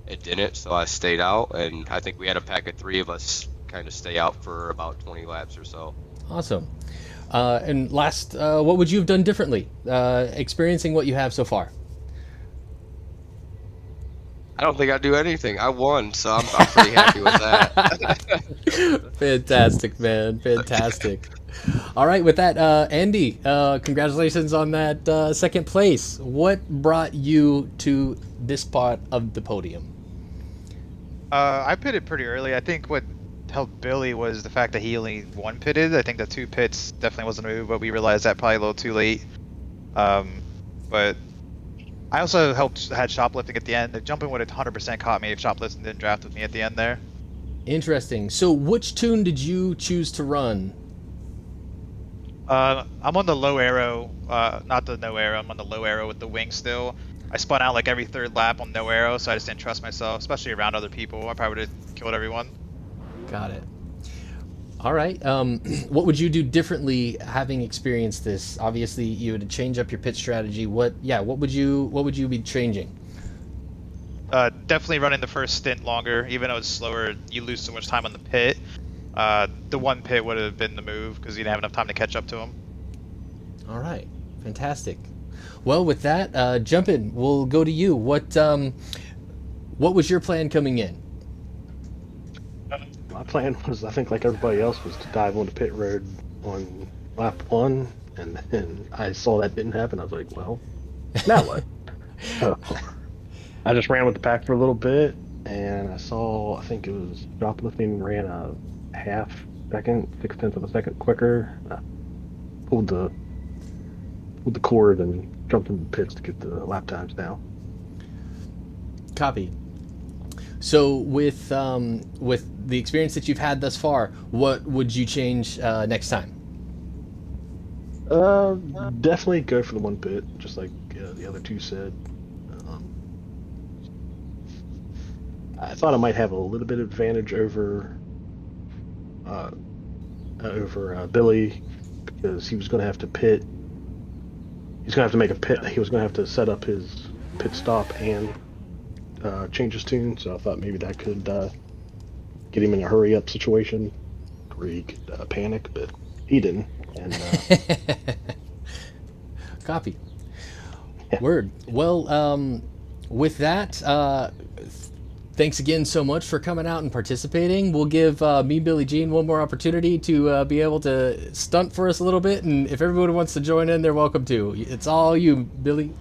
it didn't, so I stayed out, and I think we had a pack of 3 of us kind of stay out for about 20 laps or so. Awesome. And last, what would you have done differently, experiencing what you have so far? I don't think I'd do anything. I won, so I'm pretty happy with that. Fantastic, man. Fantastic. All right, with that, Andy, congratulations on that second place. What brought you to this part of the podium? I pitted pretty early. I think what helped Billy was the fact that he only one pitted. I think the 2 pits definitely wasn't a move, but we realized that probably a little too late. But I also had shoplifting at the end. The jumping would have 100% caught me if shoplifting didn't draft with me at the end there. Interesting. So, which tune did you choose to run? I'm on the low arrow, not the no arrow. I'm on the low arrow with the wing still. I spun out like every 3rd lap on no arrow, so I just didn't trust myself, especially around other people. I probably would have killed everyone. Got it. All right. What would you do differently having experienced this? Obviously, you would change up your pit strategy. What would you be changing? Definitely running the first stint longer, even though it's slower. You lose so much time on the pit. The one pit would have been the move because you didn't have enough time to catch up to him. All right. Fantastic. Well, with that, jump in. We'll go to you. What was your plan coming in? My plan was, I think, like everybody else, was to dive onto pit road on lap 1, and then I saw that didn't happen. I was like, well, now what? So, I just ran with the pack for a little bit, and I saw, I think it was shoplifting ran a half second, 6/10 of a second quicker. I pulled the cord and jumped into the pits to get the lap times down. Copy. So, with the experience that you've had thus far, what would you change next time? Definitely go for the one pit, just like the other 2 said. I thought I might have a little bit of advantage over Billy, because he was going to have to pit. He's going to have to make a pit. He was going to have to set up his pit stop and change his tune. So I thought maybe that could get him in a hurry up situation where he could panic. But Eden, and Copy. Yeah. Word. Well, with that, thanks again so much for coming out and participating. We'll give me, Billie Jean, one more opportunity to be able to stunt for us a little bit, and if everybody wants to join in, they're welcome to. It's all you, Billy.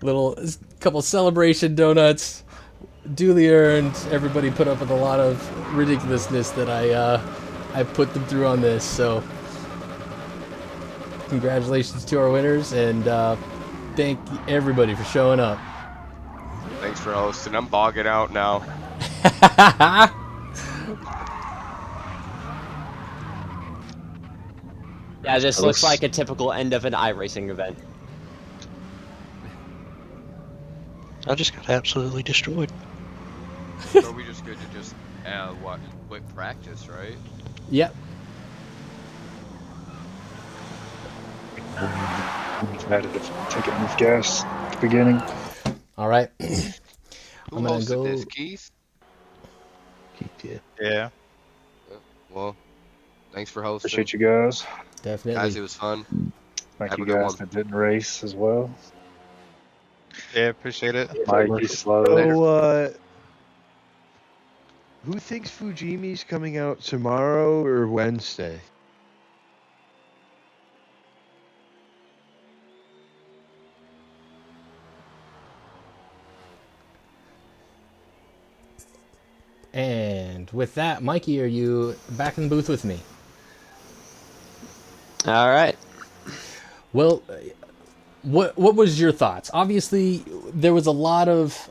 Little couple celebration donuts, duly earned. Everybody put up with a lot of ridiculousness that I put them through on this. So congratulations to our winners, and thank everybody for showing up. Thanks for hosting. I'm bogging out now. Yeah, this That looks looks- like a typical end of an iRacing event. I just got absolutely destroyed. So we just good to just quit practice, right? Yep. Added a ticket with gas at the beginning. All right. Who I'm gonna hosted go- this, Keith? Yeah. Well, thanks for hosting. Appreciate you guys. Definitely. Guys, it was fun. Thank Have you a good guys one. that didn't race as well. Yeah, appreciate it. Mikey, slow. So, who thinks Fujimi's coming out tomorrow or Wednesday? And with that, Mikey, are you back in the booth with me? All right. Well, what was your thoughts? Obviously, there was a lot of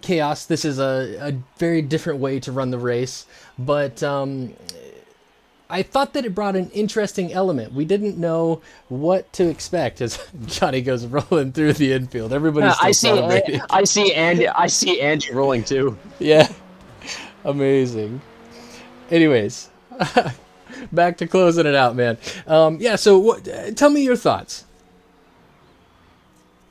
chaos. This is a very different way to run the race, but I thought that it brought an interesting element. We didn't know what to expect as Johnny goes rolling through the infield. Everybody's still celebrating. I see Andy rolling too. Yeah, amazing. Anyways, back to closing it out, man. Yeah. So, tell me your thoughts.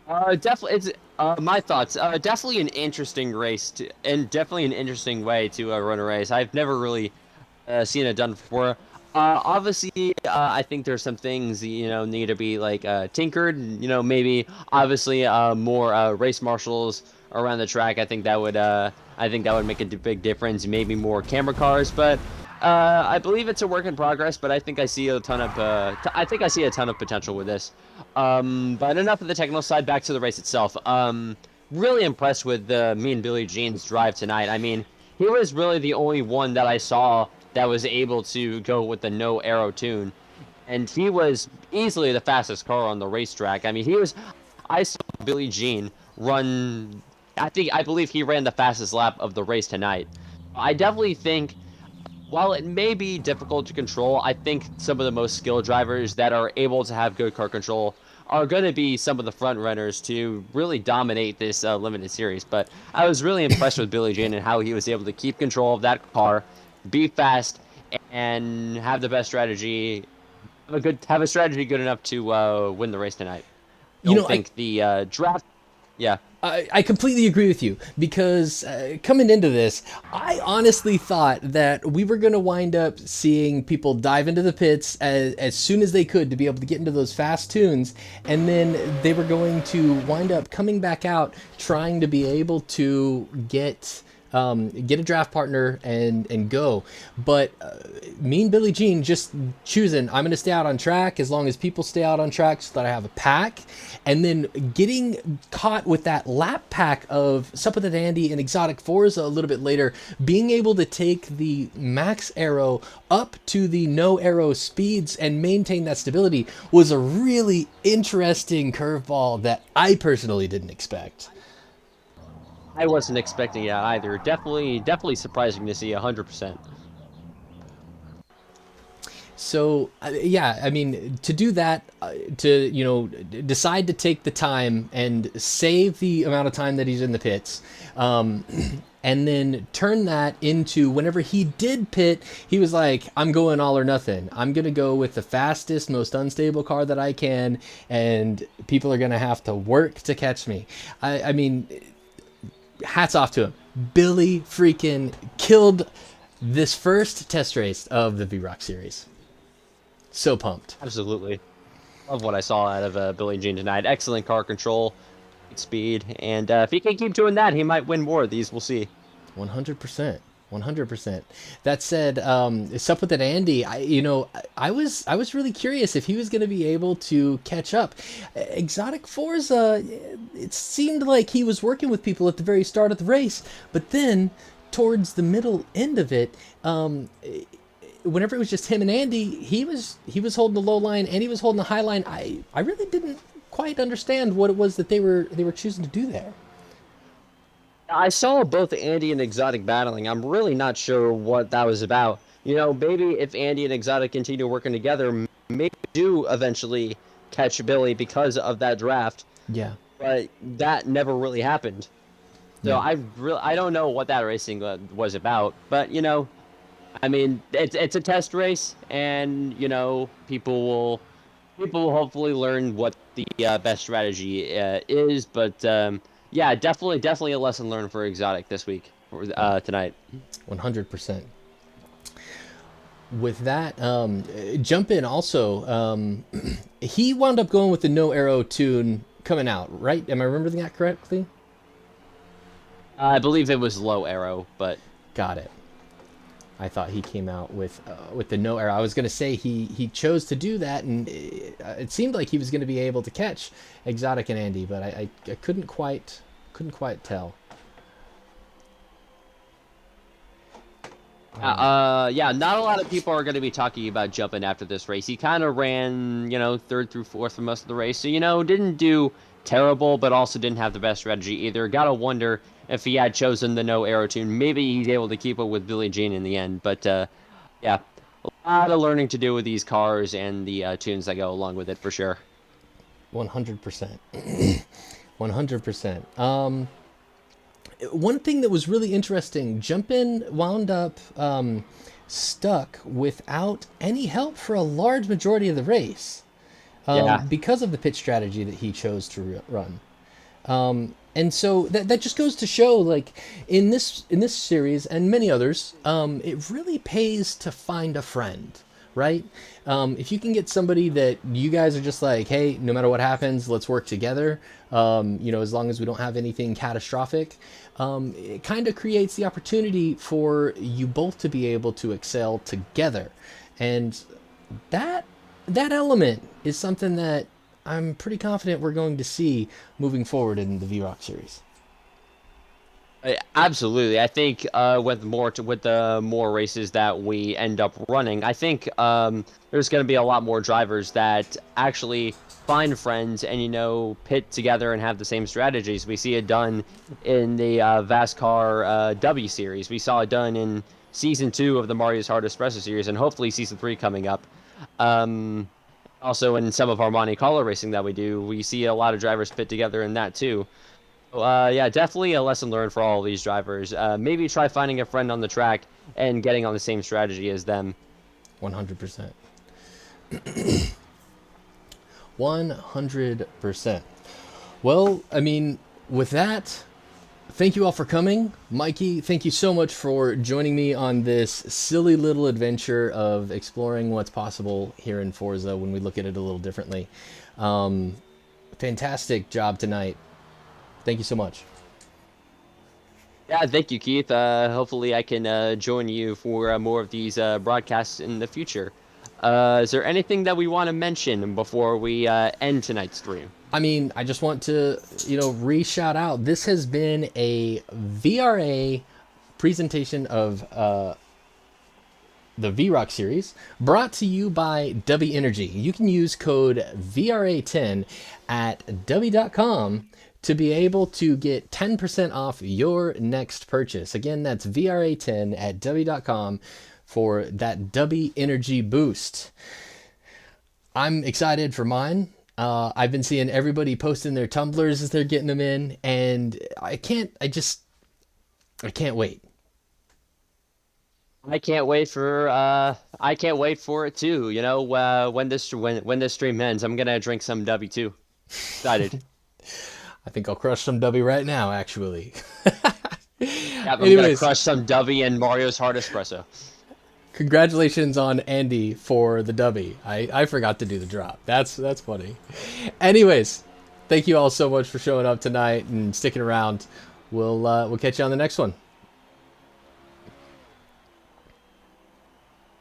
Definitely, it's my thoughts. Definitely an interesting race, and definitely an interesting way to run a race. I've never really seen it done before. Obviously, I think there's some things need to be like tinkered. Maybe obviously more race marshals around the track. I think that would make a big difference. Maybe more camera cars, but I believe it's a work in progress. But I think I see a ton of potential with this. But enough of the technical side. Back to the race itself. Really impressed with me and Billie Jean's drive tonight. I mean, he was really the only one that I saw that was able to go with the no arrow tune, and he was easily the fastest car on the racetrack. I mean, I saw Billie Jean run. I believe he ran the fastest lap of the race tonight. I definitely think, while it may be difficult to control, I think some of the most skilled drivers that are able to have good car control are going to be some of the front runners to really dominate this limited series. But I was really impressed with Billie Jean and how he was able to keep control of that car, be fast, and have the best strategy. Have a strategy good enough to win the race tonight. I think the draft. Yeah. I completely agree with you, because coming into this, I honestly thought that we were going to wind up seeing people dive into the pits as soon as they could to be able to get into those fast tunes, and then they were going to wind up coming back out trying to be able to get a draft partner and go. But me and Billie Jean just choosing, I'm going to stay out on track as long as people stay out on track so that I have a pack, and then getting caught with that lap pack of Suppa the Dandy and Exotic Forza a little bit later, being able to take the max aero up to the no aero speeds and maintain that stability was a really interesting curveball that I personally didn't expect. I wasn't expecting that either. Definitely surprising to see 100%. So yeah, I mean, to do that, to decide to take the time and save the amount of time that he's in the pits, and then turn that into whenever he did pit, he was like, "I'm going all or nothing. I'm gonna go with the fastest, most unstable car that I can, and people are gonna have to work to catch me." I mean, hats off to him. Billy freaking killed this first test race of the VROC series. So pumped. Absolutely. Love what I saw out of Billy Jean tonight. Excellent car control, speed, and if he can keep doing that, he might win more of these. We'll see. 100%. 100%. That said, up with that Andy, I was really curious if he was going to be able to catch up. Exotic Forza, it seemed like he was working with people at the very start of the race, but then towards the middle end of it, whenever it was just him and Andy, he was holding the low line and he was holding the high line. I really didn't quite understand what it was that they were choosing to do there. I saw both Andy and Exotic battling. I'm really not sure what that was about. Maybe if Andy and Exotic continue working together, maybe do eventually catch Billy because of that draft. Yeah. But that never really happened. So Yeah. I don't know what that racing was about. But I mean, it's a test race, and people will hopefully learn what the best strategy is. But yeah, definitely a lesson learned for Exotic this week, tonight. 100%. With that, jump in also. He wound up going with the no arrow tune coming out, right? Am I remembering that correctly? I believe it was low arrow, but got it. I thought he came out with the no arrow. I was going to say he chose to do that, and it seemed like he was going to be able to catch Exotic and Andy, but I couldn't quite tell. Yeah, not a lot of people are going to be talking about jumping after this race. He kind of ran, third through fourth for most of the race, so didn't do terrible, but also didn't have the best strategy either. Gotta wonder if he had chosen the no arrow tune, maybe he's able to keep up with Billie Jean in the end. But yeah, a lot of learning to do with these cars and the tunes that go along with it for sure. 100%. 100%. One thing that was really interesting, Jumpin wound up stuck without any help for a large majority of the race. Because of the pit strategy that he chose to run. And so that just goes to show, like, in this series and many others, it really pays to find a friend, right? If you can get somebody that you guys are just like, hey, no matter what happens, let's work together, as long as we don't have anything catastrophic, it kind of creates the opportunity for you both to be able to excel together. And that element is something that I'm pretty confident we're going to see moving forward in the VROC series. Absolutely, I think with the more races that we end up running, I think there's going to be a lot more drivers that actually find friends and pit together and have the same strategies. We see it done in the VASCAR DUBBY series. We saw it done in season 2 of the Mario's Hard Espresso series, and hopefully season 3 coming up. Also, in some of our Monte Carlo racing that we do, we see a lot of drivers pit together in that too. So, yeah, definitely a lesson learned for all of these drivers. Maybe try finding a friend on the track and getting on the same strategy as them. 100%. 100%. Well, I mean, with that, thank you all for coming. Mikey, thank you so much for joining me on this silly little adventure of exploring what's possible here in Forza when we look at it a little differently. Fantastic job tonight. Thank you so much. Yeah, thank you, Keith. Hopefully I can join you for more of these broadcasts in the future. Is there anything that we want to mention before we end tonight's stream? I mean, I just want to, re-shout out. This has been a VRA presentation of the VROC series, brought to you by DUBBY Energy. You can use code VRA10 at DUBBY.com to be able to get 10% off your next purchase. Again, that's VRA10 at DUBBY.com for that Dubby energy boost. I'm excited for mine. I've been seeing everybody posting their tumblers as they're getting them in, and I can't wait. I can't wait for it too. You know, when this stream ends, I'm gonna drink some Dubby too. Excited. I think I'll crush some Dubby right now, actually. Yeah, I'm gonna Anyways, crush some Dubby and Mario's Hard Espresso. congratulations on Andy for the Dubby. I forgot to do the drop. That's funny. Anyways, thank you all so much for showing up tonight and sticking around. We'll catch you on the next one.